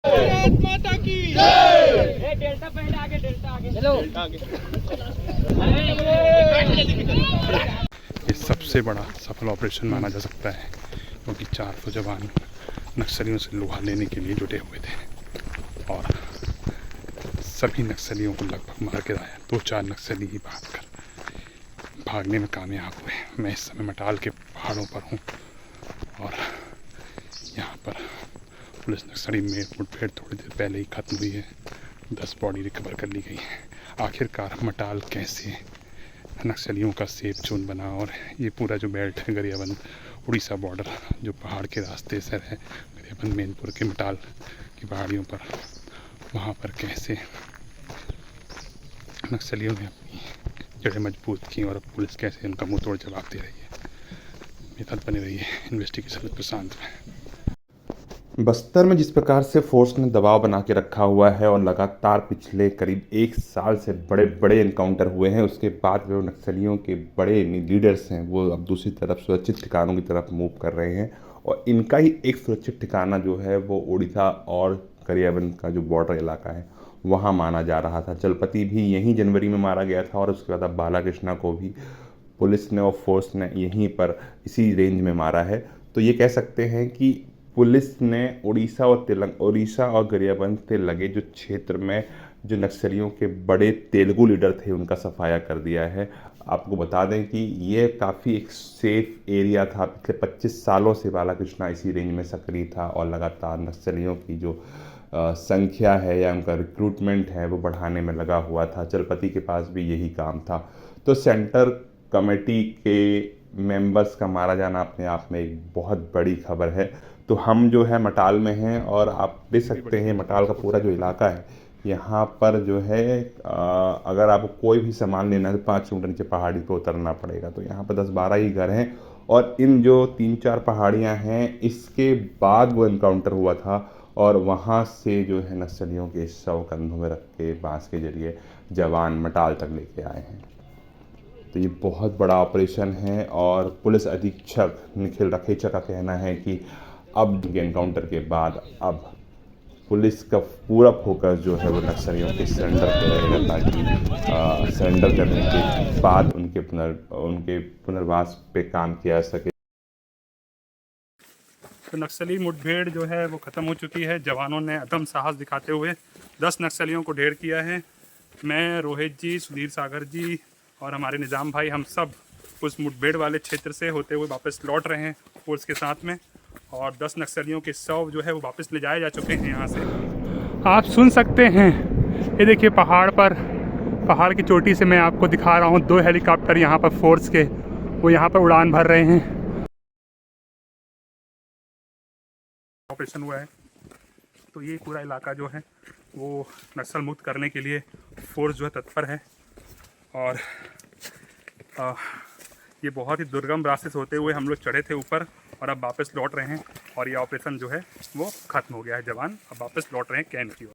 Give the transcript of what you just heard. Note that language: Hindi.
भारत माता की जय। डेल्टा पहले आगे, डेल्टा आगे चलो। ये सबसे बड़ा सफल ऑपरेशन माना जा सकता है, क्योंकि 400 जवान नक्सलियों से लोहा लेने के लिए जुटे हुए थे और सभी नक्सलियों को लगभग मार गिराया। 2-4 नक्सली ही भागने में कामयाब हुए। मैं इस समय मटाल के पहाड़ों पर हूँ और यहाँ पर पुलिस नक्सली में मुठभेड़ थोड़ी देर पहले ही ख़त्म हुई है। 10 बॉडी रिकवर कर ली गई है। आखिरकार मटाल कैसे नक्सलियों का सेफ जोन बना और ये पूरा जो बेल्ट है गरियाबंद उड़ीसा बॉर्डर जो पहाड़ के रास्ते से है गरियाबंद मैनपुर के मटाल की पहाड़ियों पर, वहाँ पर कैसे नक्सलियों ने अपनी जड़ें मजबूत की और अब पुलिस कैसे उनका मुंह तोड़ जवाब दे रही है। मेरे साथ बनी रही है इन्वेस्टिगेशन विद प्रशांत में। बस्तर में जिस प्रकार से फोर्स ने दबाव बना के रखा हुआ है और लगातार पिछले करीब 1 साल से बड़े बड़े एनकाउंटर हुए हैं, उसके बाद जो नक्सलियों के बड़े लीडर्स हैं वो अब दूसरी तरफ सुरक्षित ठिकानों की तरफ मूव कर रहे हैं और इनका ही एक सुरक्षित ठिकाना जो है वो उड़ीसा और गरियाबंद का जो बॉर्डर इलाका है वहाँ माना जा रहा था। चलपति भी यहीं जनवरी में मारा गया था और उसके बाद अब बालाकृष्णा को भी पुलिस ने और फोर्स ने यहीं पर इसी रेंज में मारा है। तो ये कह सकते हैं कि पुलिस ने उड़ीसा और गरियाबंद से लगे जो क्षेत्र में जो नक्सलियों के बड़े तेलुगु लीडर थे उनका सफाया कर दिया है। आपको बता दें कि ये काफ़ी एक सेफ एरिया था। पिछले 25 सालों से बालाकृष्णा इसी रेंज में सक्रिय था और लगातार नक्सलियों की जो संख्या है या उनका रिक्रूटमेंट है वो बढ़ाने में लगा हुआ था। चलपति के पास भी यही काम था। तो सेंटर कमेटी के मेंबर्स का मारा जाना अपने आप में एक बहुत बड़ी खबर है। तो हम जो है मटाल में हैं और आप देख सकते हैं मटाल का पूरा जो इलाका है यहाँ पर जो है अगर आपको कोई भी सामान लेना है तो 5 किलोमीटर नीचे पहाड़ी पे उतरना पड़ेगा। तो यहाँ पर 10-12 ही घर हैं और इन जो 3-4 पहाड़ियाँ हैं इसके बाद वो इनकाउंटर हुआ था और वहाँ से जो है नक्सलियों के शव कंधों में रख के बांस के जरिए जवान मटाल तक लेके आए हैं। तो ये बहुत बड़ा ऑपरेशन है और पुलिस अधीक्षक निखिल रखेचा का कहना है कि अब एनकाउंटर के बाद अब पुलिस का पूरा फोकस जो है वो नक्सलियों के सरेंडर पे रहेगा, ताकि सरेंडर करने के बाद उनके पुनर्वास पे काम किया जा सके। तो नक्सली मुठभेड़ जो है वो ख़त्म हो चुकी है। जवानों ने अदम साहस दिखाते हुए 10 नक्सलियों को ढेर किया है। मैं, रोहित जी, सुधीर सागर जी और हमारे निज़ाम भाई, हम सब उस मुठभेड़ वाले क्षेत्र से होते हुए वापस लौट रहे हैं फोर्स के साथ में और 10 नक्सलियों के शव जो है वो वापस ले जाए जा चुके हैं यहाँ से। आप सुन सकते हैं, ये देखिए पहाड़ की चोटी से मैं आपको दिखा रहा हूँ 2 हेलीकॉप्टर यहाँ पर फोर्स के वो यहाँ पर उड़ान भर रहे हैं। ऑपरेशन हुआ है तो ये पूरा इलाका जो है वो नक्सल मुक्त करने के लिए फोर्स जो है तत्पर है और ये बहुत ही दुर्गम रास्ते से होते हुए हम लोग चढ़े थे ऊपर और अब वापस लौट रहे हैं और ये ऑपरेशन जो है वो ख़त्म हो गया है। जवान अब वापस लौट रहे हैं कैंप की ओर।